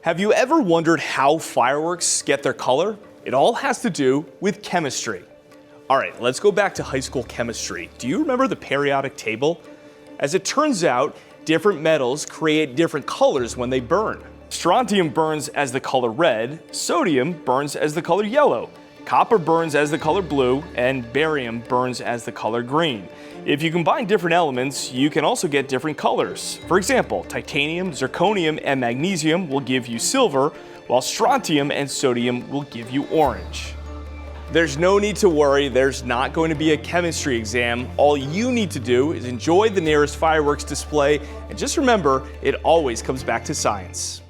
Have you ever wondered how fireworks get their color? It all has to do with chemistry. All right, let's go back to high school chemistry. Do you remember the periodic table? As it turns out, different metals create different colors when they burn. Strontium burns as the color red, sodium burns as the color yellow, copper burns as the color blue, and barium burns as the color green. If you combine different elements, you can also get different colors. For example, titanium, zirconium, and magnesium will give you silver, while strontium and sodium will give you orange. There's no need to worry, there's not going to be a chemistry exam. All you need to do is enjoy the nearest fireworks display, and just remember, it always comes back to science.